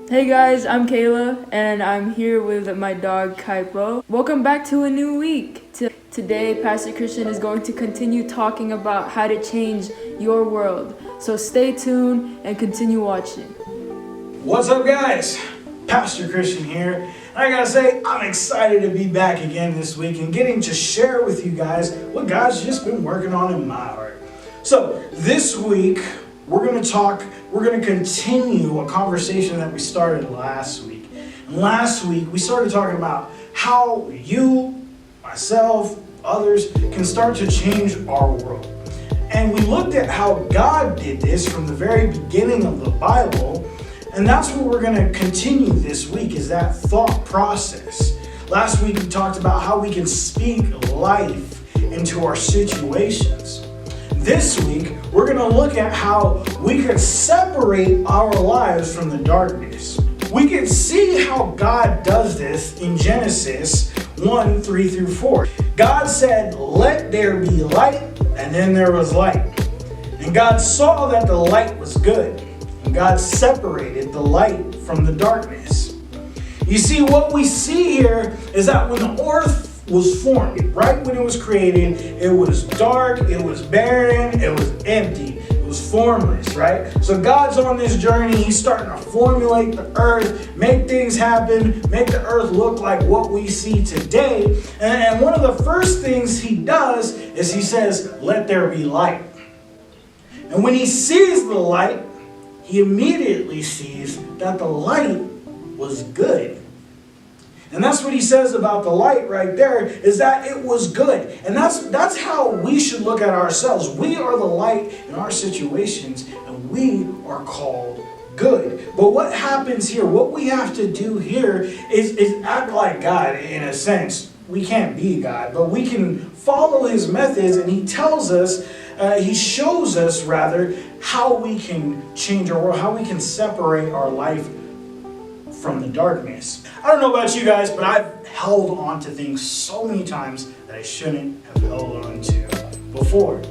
Hey guys, I'm Kayla and I'm here with my dog Kaipo. Welcome back to a new week. Today, Pastor Christian is going to continue talking about how to change your world. So stay tuned and continue watching. What's up guys? Pastor Christian here. And I gotta say, I'm excited to be back again this week and getting to share with you guys what God's just been working on in my heart. So this week, we're going to continue a conversation that we started last week. And last week, we started talking about how you, myself, others can start to change our world. And we looked at how God did this from the very beginning of the Bible. And that's what we're going to continue this week, is that thought process. Last week, we talked about how we can speak life into our situations. This week, we're going to look at how we can separate our lives from the darkness. We can see how God does this in Genesis 1, 3 through 4. God said, "Let there be light," and then there was light. And God saw that the light was good. And God separated the light from the darkness. You see, what we see here is that when the earth was formed, right when it was created, it was dark, it was barren, it was empty, it was formless, right? So God's on this journey. He's starting to formulate the earth, make things happen, make the earth look like what we see today. And one of the first things he does is he says, "Let there be light." And when he sees the light, he immediately sees that the light was good. And that's what he says about the light right there, is that it was good. And that's how we should look at ourselves. We are the light in our situations, and we are called good. But what happens here, what we have to do here is act like God in a sense. We can't be God, but we can follow his methods, and he tells us, he shows us rather, how we can change our world, how we can separate our life from the darkness. I don't know about you guys, but I've held on to things so many times that I shouldn't have held on to before.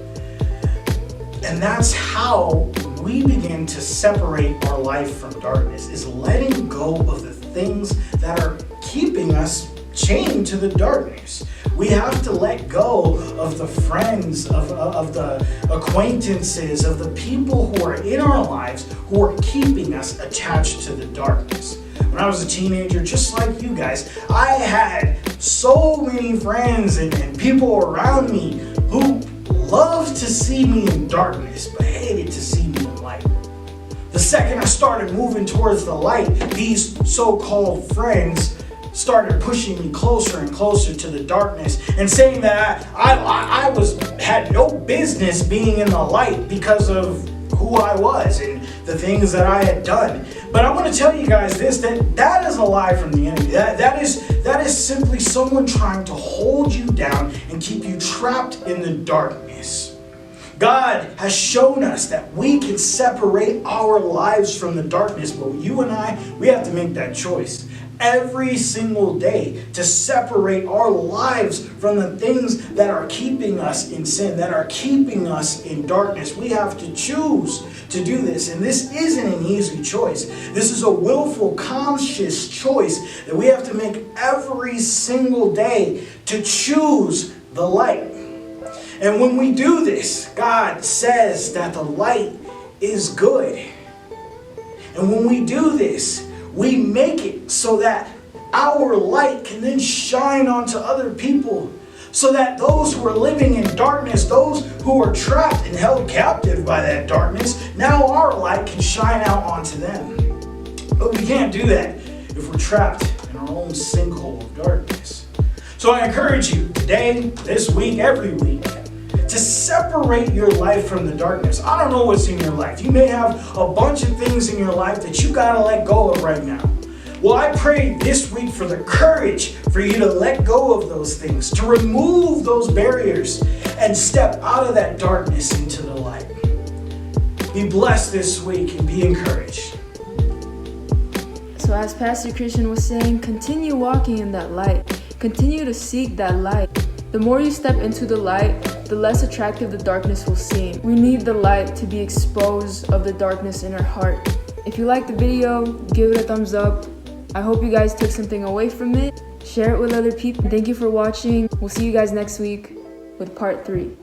And that's how we begin to separate our life from darkness, is letting go of the things that are keeping us chained to the darkness. We have to let go of the friends, of the acquaintances, of the people who are in our lives who are keeping us attached to the darkness. When I was a teenager, just like you guys, I had so many friends and people around me who loved to see me in darkness, but hated to see me in light. The second I started moving towards the light, these so-called friends started pushing me closer and closer to the darkness and saying that I had no business being in the light because of who I was and the things that I had done. But I want to tell you guys this, that is a lie from the enemy. That is simply someone trying to hold you down and keep you trapped in the darkness. God has shown us that we can separate our lives from the darkness, but you and I, we have to make that choice every single day to separate our lives from the things that are keeping us in sin, that are keeping us in darkness. We have to choose to do this, and this isn't an easy choice. This is a willful, conscious choice that we have to make every single day to choose the light. And when we do this, God says that the light is good. And when we do this, we make it so that our light can then shine onto other people, so that those who are living in darkness, those who are trapped and held captive by that darkness, now our light can shine out onto them. But we can't do that if we're trapped in our own sinkhole of darkness. So I encourage you today, this week, every week, to separate your life from the darkness. I don't know what's in your life. You may have a bunch of things in your life that you gotta let go of right now. Well, I pray this week for the courage for you to let go of those things, to remove those barriers and step out of that darkness into the light. Be blessed this week and be encouraged. So as Pastor Christian was saying, continue walking in that light. Continue to seek that light. The more you step into the light, the less attractive the darkness will seem. We need the light to be exposed of the darkness in our heart. If you liked the video, give it a thumbs up. I hope you guys took something away from it. Share it with other people. Thank you for watching. We'll see you guys next week with part 3.